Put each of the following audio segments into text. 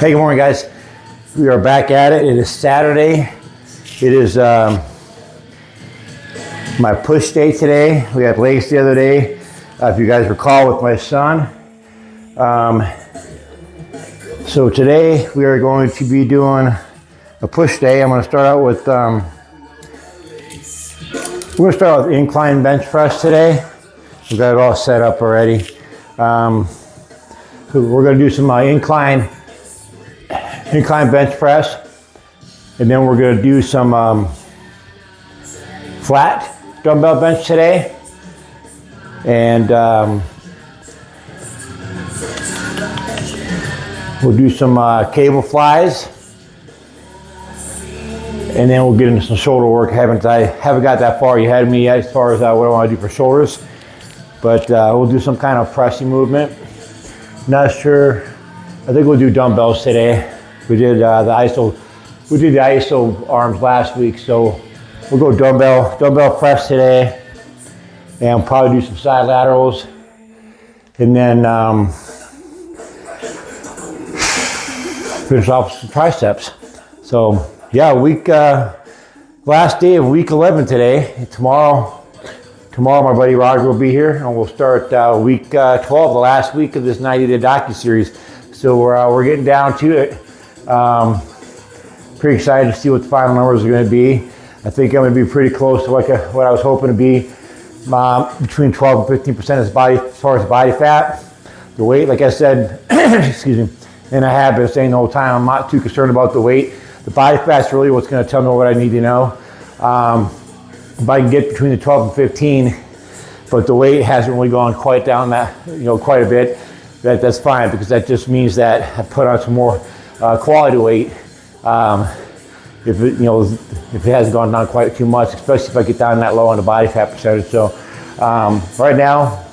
Hey, good morning, guys. We are back at it. It is Saturday. It is my push day today. We had legs the other day, if you guys recall, with my son. So today we are going to be doing a push day. I'm going to start out with we're going to start with incline bench press today. We've got it all set up already. So we're going to do some incline bench press, and then we're going to do some flat dumbbell bench today, and we'll do some cable flies, and then we'll get into some shoulder work. I haven't got that far yet me as far as what I want to do for shoulders, but we'll do some kind of pressing movement. Not sure. I think we'll do dumbbells today. We did the ISO arms last week, so we'll go dumbbell press today, and we'll probably do some side laterals, and then finish off with some triceps. So yeah, last day of week 11 today. Tomorrow my buddy Roger will be here, and we'll start week 12, the last week of this 90-day Docuseries. So we're getting down to it. Pretty excited to see what the final numbers are going to be. I think I'm going to be pretty close to what I was hoping to be, between 12 and 15% as far as body fat. The weight, like I said, excuse me, and I have been saying the whole time, I'm not too concerned about the weight. The body fat's really what's going to tell me what I need to know. If I can get between the 12 and 15, but the weight hasn't really gone quite down quite a bit, that's fine, because that just means that I put on some more quality weight. If it hasn't gone down quite too much, especially if I get down that low on the body fat percentage. So right now,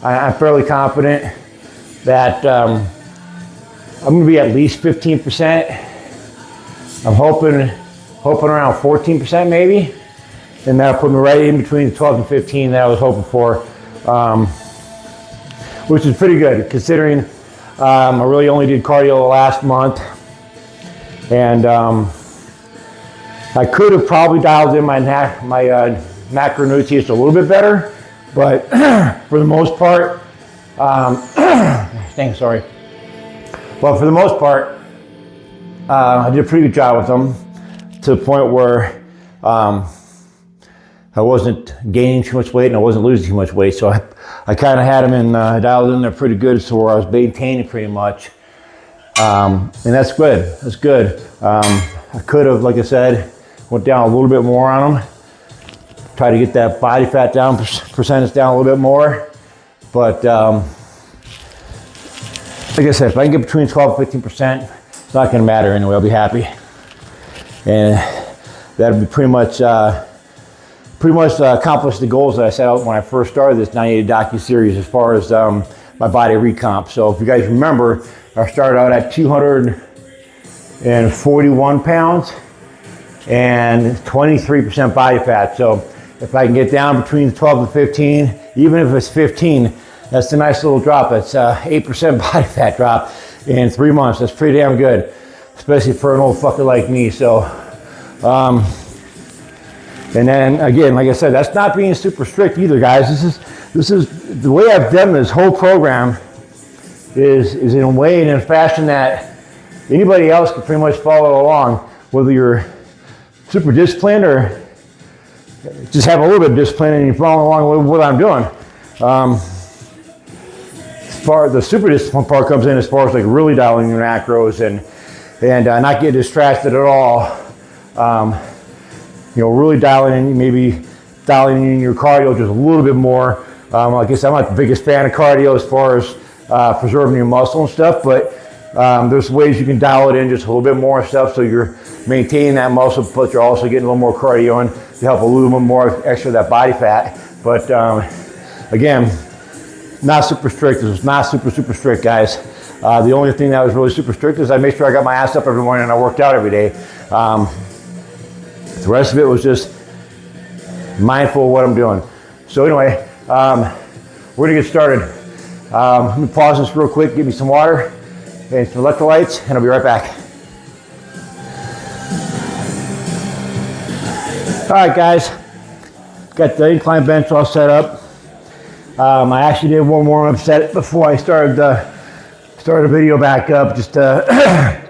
I'm fairly confident that I'm going to be at least 15%. I'm hoping around 14% maybe, and that'll put me right in between the 12 and 15 that I was hoping for, which is pretty good considering I really only did cardio last month, and I could have probably dialed in my macronutrients a little bit better, but for the most part, sorry. But for the most part, I did a pretty good job with them, to the point where I wasn't gaining too much weight and I wasn't losing too much weight. So I kind of had them dialed in there pretty good, so where I was maintaining pretty much. And that's good. That's good. I could have, like I said, went down a little bit more on them. Try to get that body fat down, percentage down a little bit more. But like I said, if I can get between 12 and 15%, it's not going to matter anyway. I'll be happy. And that'll be pretty much accomplish the goals that I set out when I first started this 90-day Docuseries as far as my body recomp. So if you guys remember, I started out at 241 pounds and 23% body fat. So if I can get down between 12 and 15, even if it's 15, that's a nice little drop. That's 8% body fat drop in 3 months. That's pretty damn good, especially for an old fucker like me. So, and then again, like I said, that's not being super strict either, guys. This is the way I've done this whole program is in a way and in a fashion that anybody else can pretty much follow along, whether you're super disciplined or just have a little bit of discipline and you're following along with what I'm doing. As far as the super discipline part comes in, as far as like really dialing your macros and not get distracted at all. Really dialing in your cardio just a little bit more. I guess I'm not the biggest fan of cardio as far as preserving your muscle and stuff, but there's ways you can dial it in just a little bit more stuff, so you're maintaining that muscle, but you're also getting a little more cardio in to help a little bit more extra of that body fat. But again, not super strict. This is not super strict, guys. The only thing that was really super strict is I made sure I got my ass up every morning and I worked out every day. The rest of it was just mindful of what I'm doing. So anyway, we're gonna get started. Let me pause this real quick, give me some water, and some electrolytes, and I'll be right back. All right, guys, got the incline bench all set up. I actually did one warm-up set before I started the video back up, just to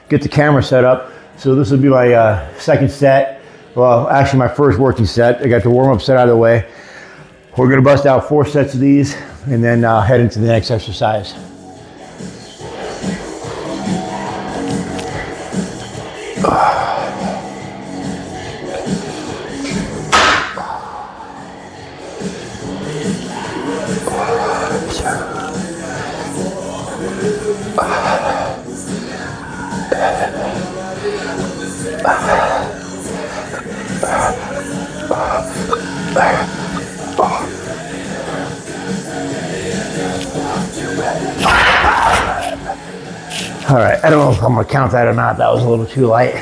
get the camera set up. So this will be my second set. Well, actually my first working set. I got the warm-up set out of the way. We're gonna bust out 4 sets of these and then head into the next exercise. All right, I don't know if I'm gonna count that or not. That was a little too light.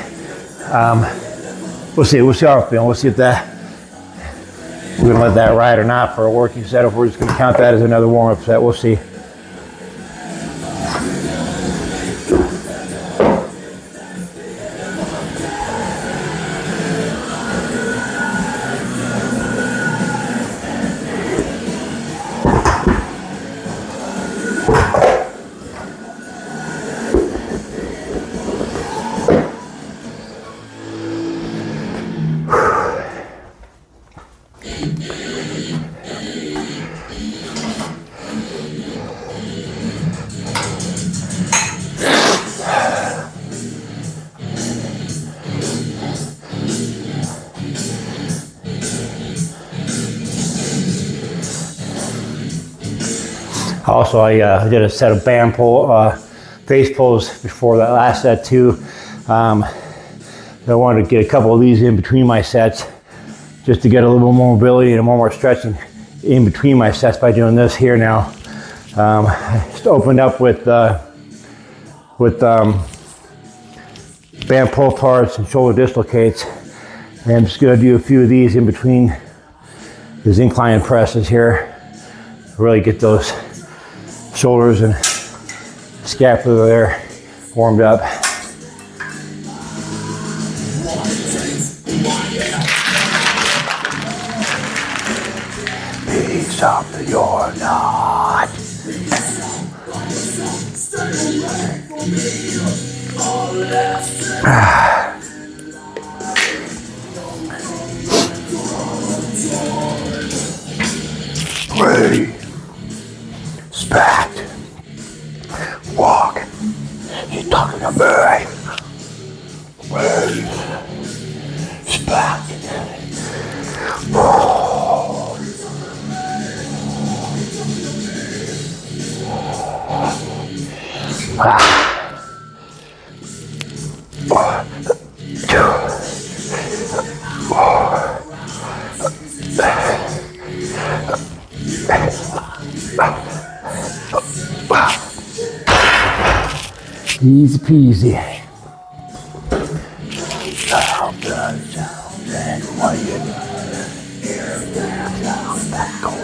We'll see how I'm feeling. We'll see if we're gonna let that ride or not for a working set, if we're just gonna count that as another warm-up set. We'll see. Also, I did a set of band pull, face pulls before that last set too. I wanted to get a couple of these in between my sets, just to get a little more mobility and more stretching in between my sets by doing this here now. I just opened up with band pull parts and shoulder dislocates, and I'm just going to do a few of these in between these incline presses here. Really get those shoulders and scapula there warmed up. Be something you're not. Ready. Spat. Walk. You're talking to me. Ready. Spat. Oh. Ah. 1, 2. Easy peasy. Sound good, what you hear that sound back over.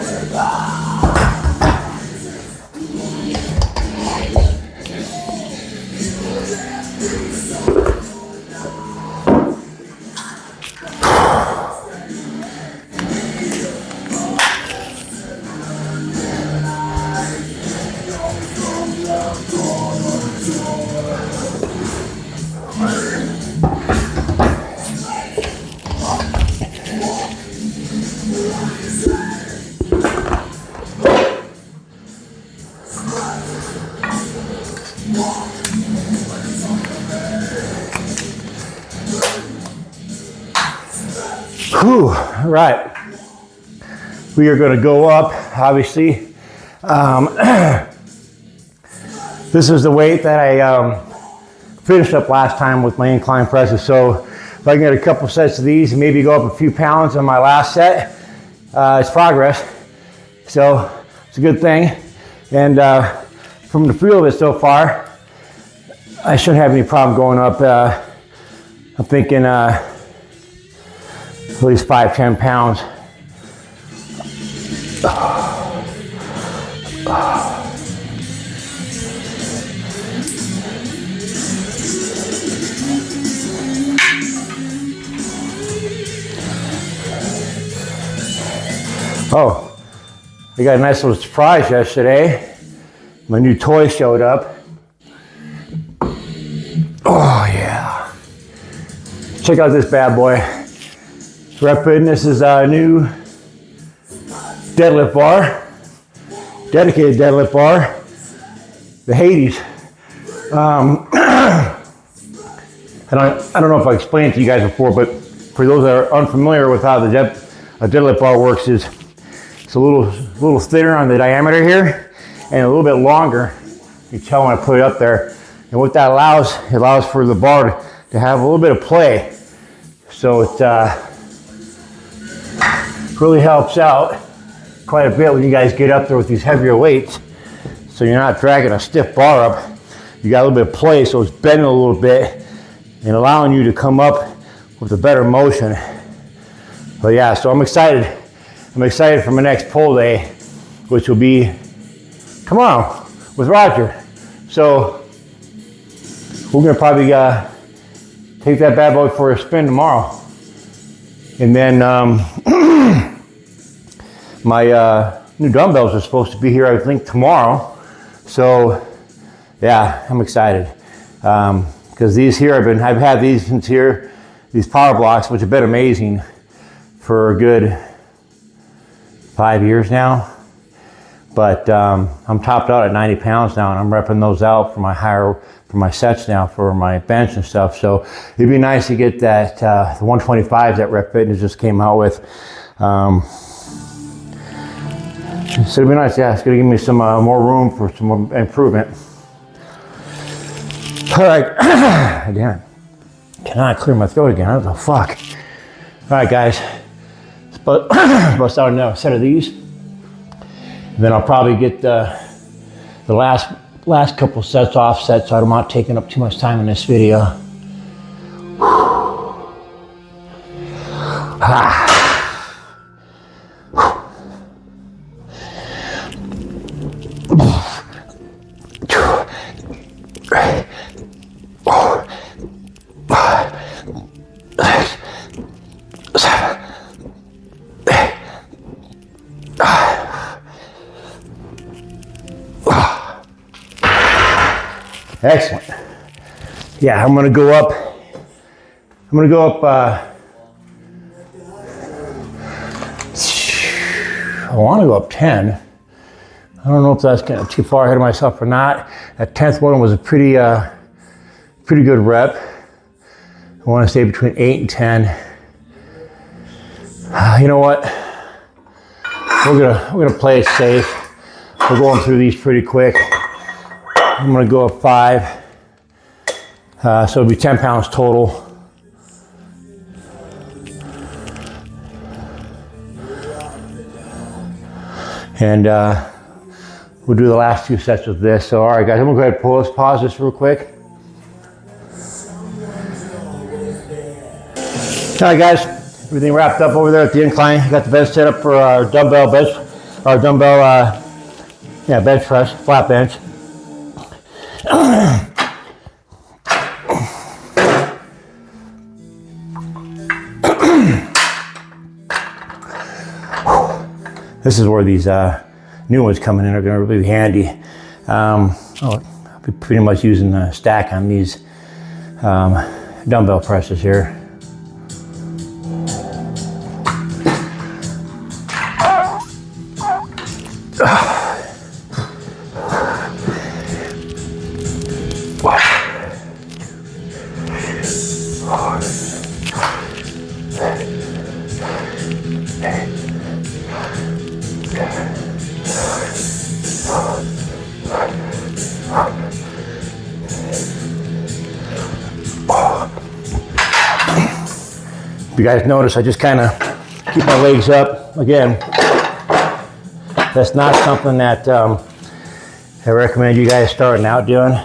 Whew, all right. We are going to go up, obviously. This is the weight that I finished up last time with my incline presses. So if I can get a couple sets of these and maybe go up a few pounds on my last set, it's progress. So it's a good thing. And from the feel of it so far, I shouldn't have any problem going up. I'm thinking at least 5-10 pounds. Oh, I got a nice little surprise yesterday. My new toy showed up. Oh yeah. Check out this bad boy. Rep Fitness is a new deadlift bar. Dedicated deadlift bar. The Hades. I don't know if I explained it to you guys before, but for those that are unfamiliar with how a deadlift bar works, is it's a little thinner on the diameter here and a little bit longer. You can tell when I put it up there. And what that allows, it allows for the bar to have a little bit of play. So it really helps out quite a bit when you guys get up there with these heavier weights. So you're not dragging a stiff bar up. You got a little bit of play, so it's bending a little bit and allowing you to come up with a better motion. But yeah, so I'm excited. I'm excited for my next pull day, which will be tomorrow with Roger. So we're gonna probably take that bad boy for a spin tomorrow. And then my new dumbbells are supposed to be here, I think, tomorrow. So yeah, I'm excited. Because these here, I've had these here, these power blocks, which have been amazing for a good 5 years now. But I'm topped out at 90 pounds now, and I'm repping those out for my sets now, for my bench and stuff. So it'd be nice to get that, the 125s that Rep Fitness just came out with. So it'd be nice, yeah, it's gonna give me some more room for some more improvement. All right, again, cannot clear my throat again, what the fuck? All right, guys, let's bust out another set of these. And then I'll probably get the last couple sets offset, so I'm not taking up too much time in this video. Excellent. Yeah, I'm gonna go up. I want to go up 10. I don't know if that's getting too far ahead of myself or not. That 10th one was a pretty good rep. I want to stay between 8 and 10. You know what? We're gonna play it safe. We're going through these pretty quick. I'm gonna go up 5. So it'll be 10 pounds total. And we'll do the last 2 sets with this. So all right, guys, I'm gonna go ahead and pause this real quick. All right, guys, everything wrapped up over there at the incline. Got the bench set up for our dumbbell bench press, flat bench. This is where these new ones coming in are going to really be handy. I'll be pretty much using a stack on these dumbbell presses here. If you guys notice, I just kind of keep my legs up. Again, that's not something that I recommend you guys starting out doing.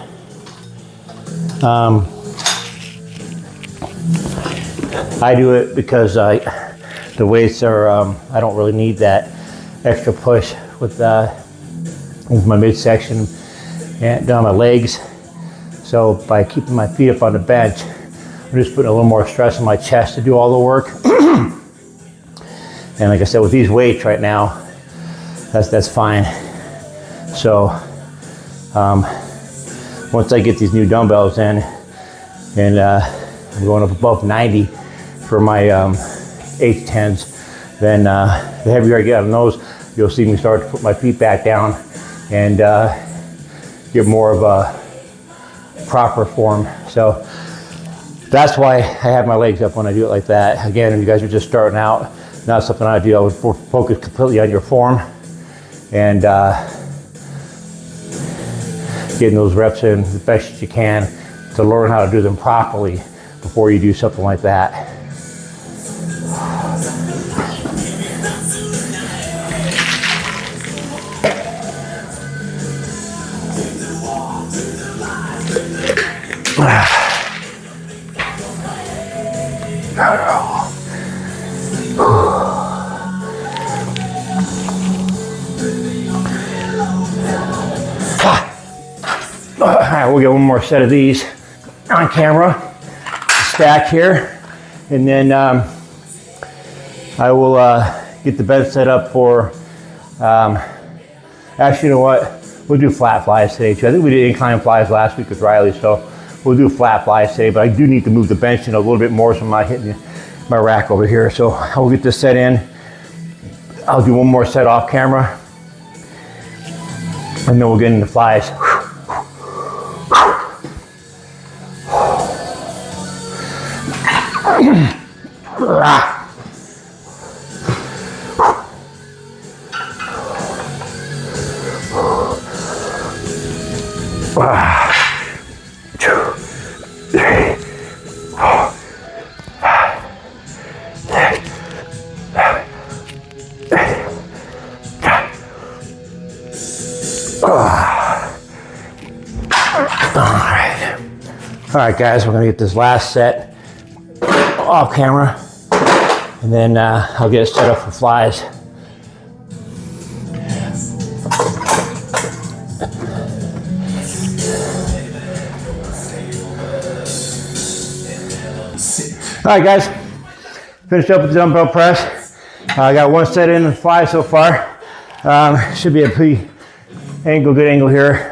I do it because the weights are, I don't really need that extra push with my midsection and down my legs. So by keeping my feet up on the bench, I'm just putting a little more stress on my chest to do all the work. And like I said, with these weights right now, that's fine. So once I get these new dumbbells in, and I'm going up above 90 for my H10s, then the heavier I get on those, you'll see me start to put my feet back down and get more of a proper form. So that's why I have my legs up when I do it like that. Again, if you guys are just starting out, not something I do. I would focus completely on your form and getting those reps in the best you can to learn how to do them properly before you do something like that. All right, we'll get one more set of these on camera, stack here, and then I will get the bench set up for, actually, you know what, we'll do flat flies today too. I think we did incline flies last week with Riley, so we'll do flat flies today, but I do need to move the bench in a little bit more so I'm not hitting my rack over here. So I will get this set in. I'll do one more set off camera, and then we'll get into flies. All right, guys, we're gonna get this last set off camera, and then I'll get it set up for flies. All right, guys, finished up with the dumbbell press. I got one set in the fly so far. Should be a pretty good angle here.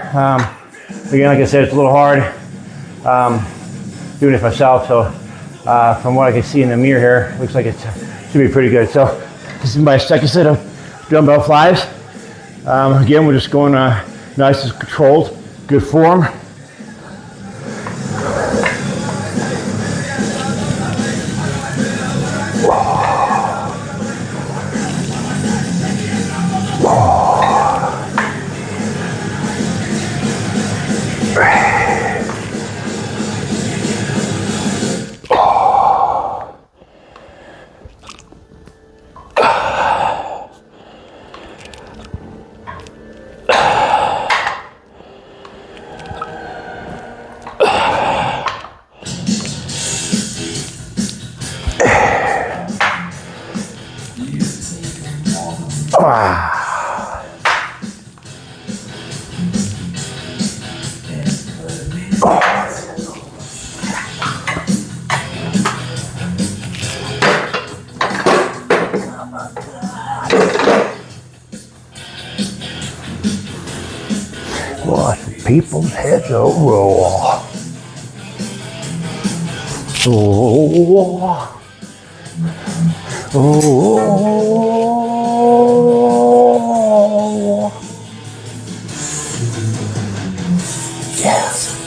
Again, like I said, it's a little hard doing it myself, so from what I can see in the mirror here, looks like it should be pretty good. So this is my second set of dumbbell flies. Again, we're just going nice and controlled, good form. Watch people's heads roll. Oh. Yes.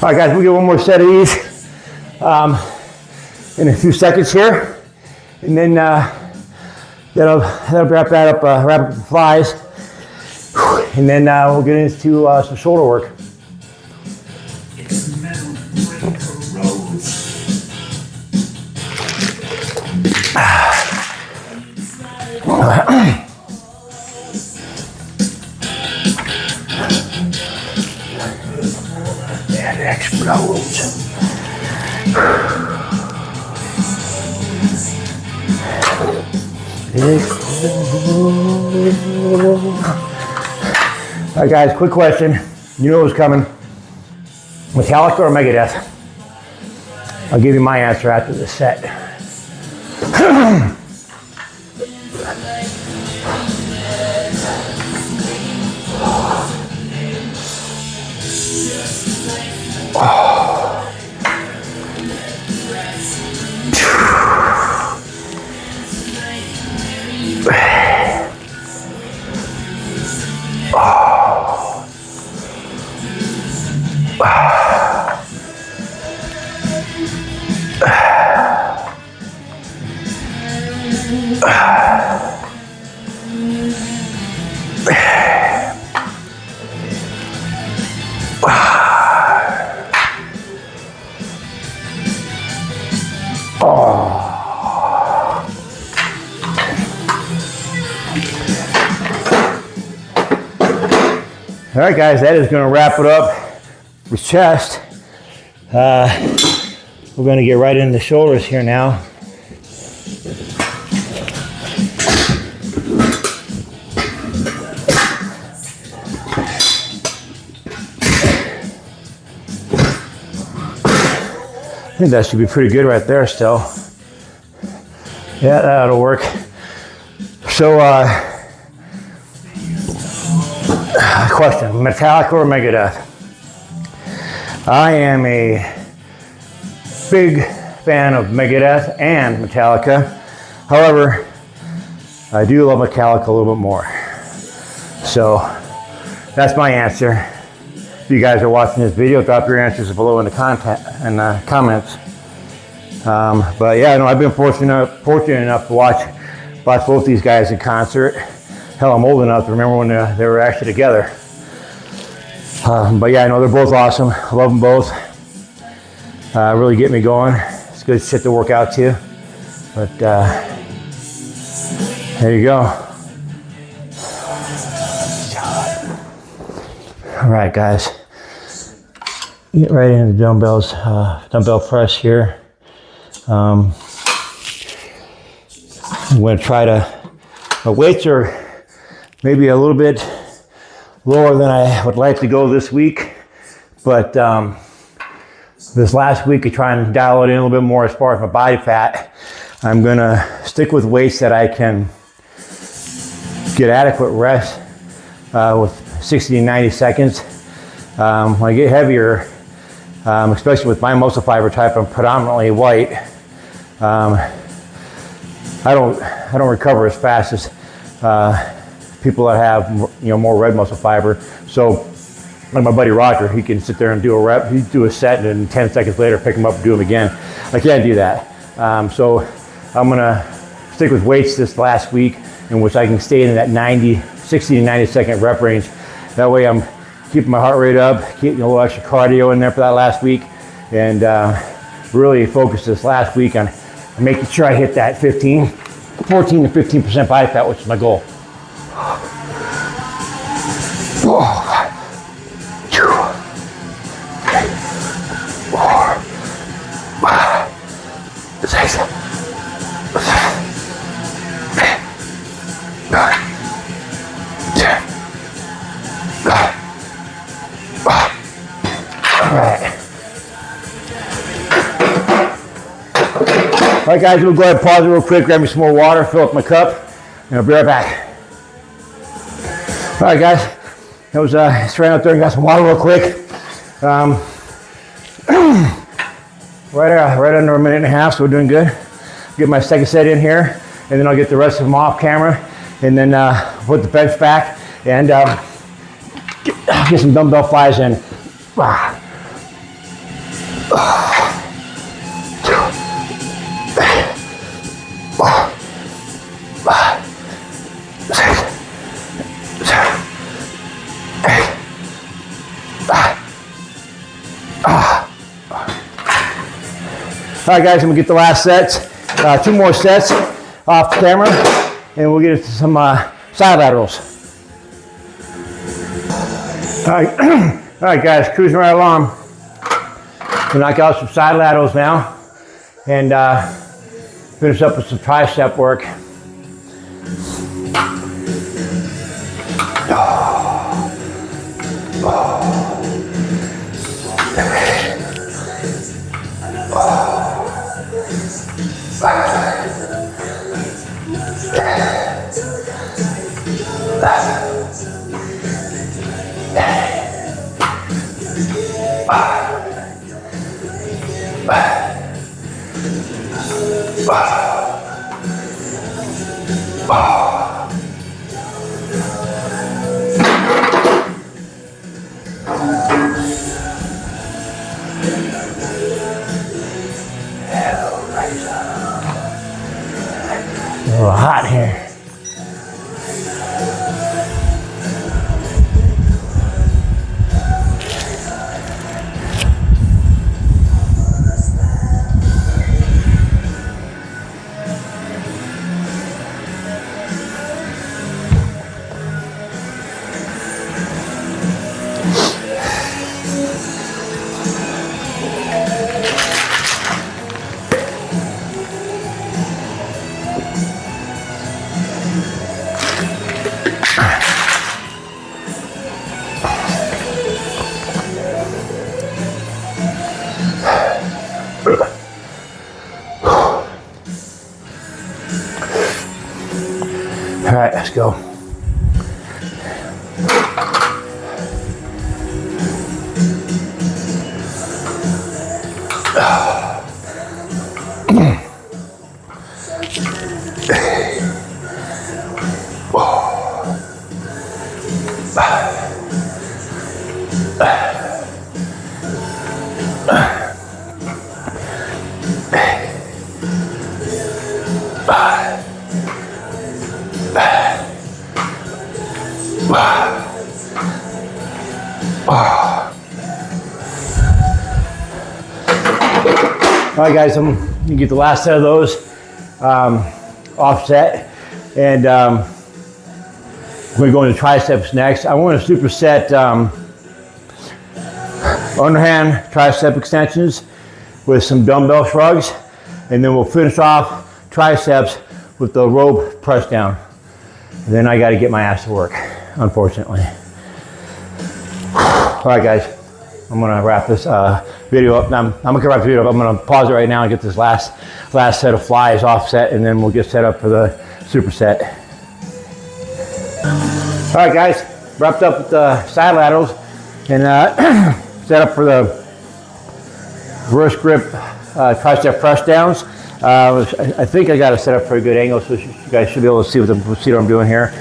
All right, guys, we'll get one more set of these in a few seconds here, and then that'll wrap that up, wrap up the flies, and then we'll get into some shoulder work. And it explodes. All right, guys, quick question. You know what's coming. Metallica or Megadeth? I'll give you my answer after this set. All right, guys, that is going to wrap it up for chest. We're going to get right into the shoulders here now. I think that should be pretty good right there still. Yeah, that'll work. So, question, Metallica or Megadeth? I am a big fan of Megadeth and Metallica. However, I do love Metallica a little bit more. So, that's my answer. If you guys are watching this video, drop your answers below in the comments. But yeah, no, I've been fortunate enough to watch both these guys in concert. Hell, I'm old enough to remember when they were actually together. But yeah, I know they're both awesome. I love them both. Really get me going. It's good shit to work out to. But there you go. All right, guys. Get right into dumbbells. Dumbbell press here. I'm going to try to. My weights are maybe a little bit lower than I would like to go this week, but this last week I try and dial it in a little bit more as far as my body fat. I'm gonna stick with weights that I can get adequate rest with 60 to 90 seconds. When I get heavier, especially with my muscle fiber type, I'm predominantly white. I don't recover as fast as people that have more red muscle fiber. So like my buddy Roger, he can sit there and do a rep, he do a set, and then 10 seconds later pick him up and do them again. I can't do that. So I'm gonna stick with weights this last week in which I can stay in that 60 to 90 second rep range. That way I'm keeping my heart rate up, keeping a little extra cardio in there for that last week, and really focus this last week on making sure I hit that 14 to 15% body fat, which is my goal. All right, guys, we'll go ahead and pause it real quick, grab me some more water, fill up my cup, and I'll be right back. All right, guys, that was just ran out there and got some water real quick. Right under a minute and a half, so we're doing good. Get my second set in here, and then I'll get the rest of them off camera, and then put the bench back, and get some dumbbell flies in. All right, guys, I'm gonna get the last sets, 2 more sets off camera, and we'll get into some side laterals. All right, guys, cruising right along. We'll knock out some side laterals now, and finish up with some tricep work. Oh. A little hot here. All right, let's go. All right, guys, I'm gonna get the last set of those offset, and we're gonna go into triceps next. I want to superset underhand tricep extensions with some dumbbell shrugs, and then we'll finish off triceps with the rope press down. And then I got to get my ass to work, unfortunately. All right, guys, I'm gonna wrap this video up. I'm gonna wrap the video up. I'm gonna pause it right now and get this last set of flies offset, and then we'll get set up for the superset. All right, guys, wrapped up with the side laterals and set up for the reverse grip tricep press downs. I think I got it set up for a good angle, so you guys should be able to see what I'm doing here.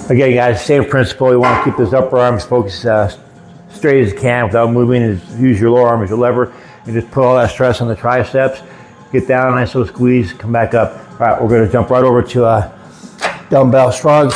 Again, guys, same principle. You want to keep those upper arms focused straight as you can without moving, and use your lower arm as your lever, and just put all that stress on the triceps. Get down, nice little squeeze, come back up. All right, we're going to jump right over to dumbbell shrugs.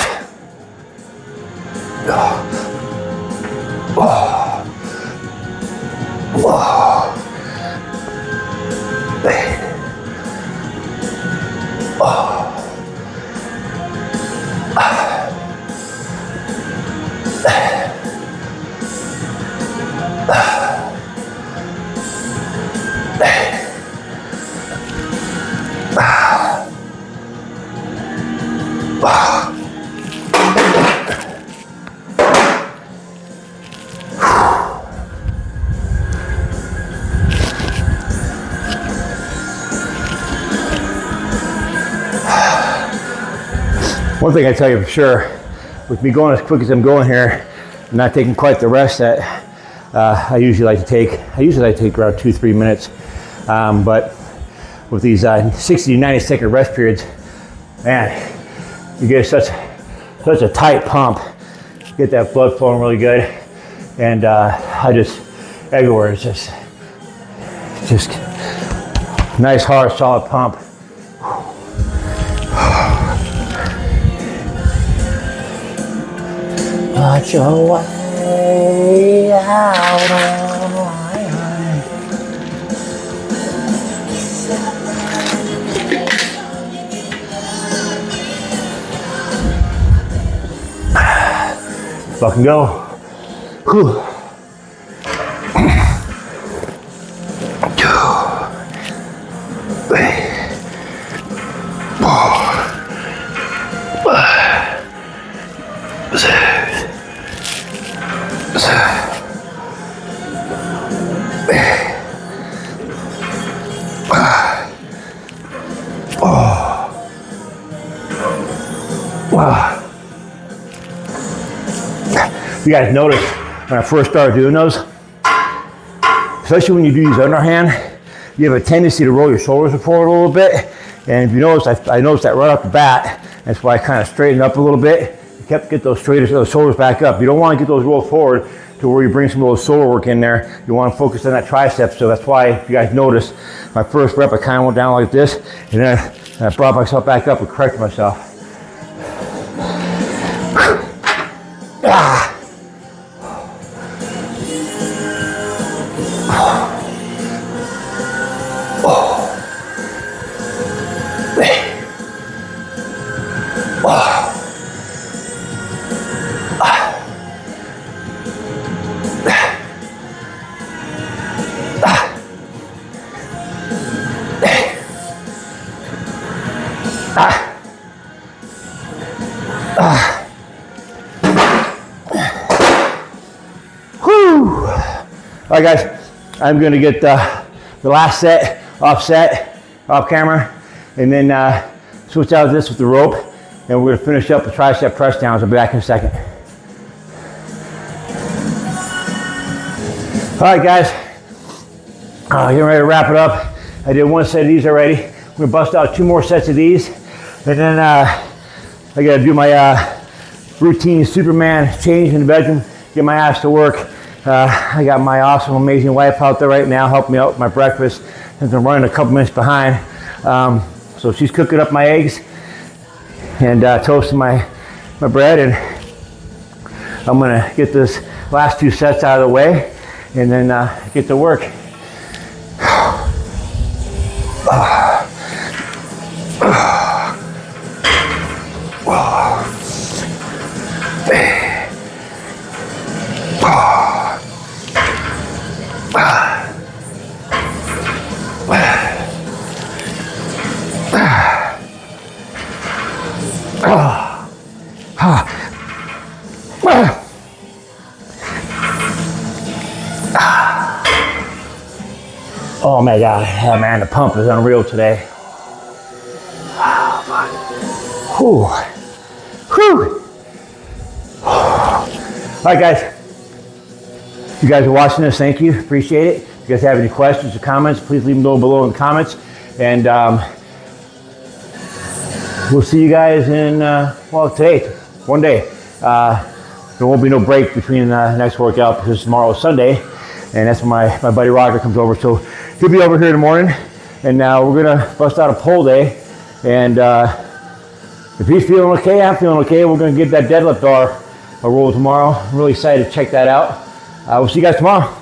One thing I tell you for sure, with me going as quick as I'm going here, I'm not taking quite the rest that I usually like to take. I usually take around 2-3 minutes, but with these 60 to 90 second rest periods, man, you get such a tight pump. Get that blood flowing really good, and I just everywhere it's just nice, hard, solid pump. Watch your way out on line. Fucking go. Whew. Wow. You guys notice when I first started doing those, especially when you do these underhand, you have a tendency to roll your shoulders forward a little bit. And if you notice, I noticed that right off the bat. That's why I kind of straightened up a little bit. You kept get those shoulders back up. You don't want to get those rolled forward to where you bring some of those shoulder work in there. You want to focus on that tricep. So that's why, if you guys notice, my first rep, I kind of went down like this, and then I brought myself back up and corrected myself. Ah. All right, guys, I'm going to get the last set off camera, and then switch out this with the rope, and we're going to finish up the tricep press downs. I'll be back in a second. All right, guys, getting ready to wrap it up. I did one set of these already. We're going to bust out 2 more sets of these, and then I got to do my routine Superman change in the bedroom, get my ass to work. I got my awesome, amazing wife out there right now helping me out with my breakfast, since I'm running a couple minutes behind. So she's cooking up my eggs and toasting my bread, and I'm gonna get this last 2 sets out of the way and then get to work. Oh my God, yeah, man, the pump is unreal today. Whew. Whew. All right, guys. If you guys are watching this, thank you, appreciate it. If you guys have any questions or comments, please leave them down below in the comments. And we'll see you guys in, well, today, one day. There won't be no break between the next workout because tomorrow is Sunday, and that's when my buddy Roger comes over. So he'll be over here in the morning, and we're gonna bust out a pull day. And if he's feeling okay, I'm feeling okay. We're gonna get that deadlift bar a roll tomorrow. I'm really excited to check that out. We'll see you guys tomorrow.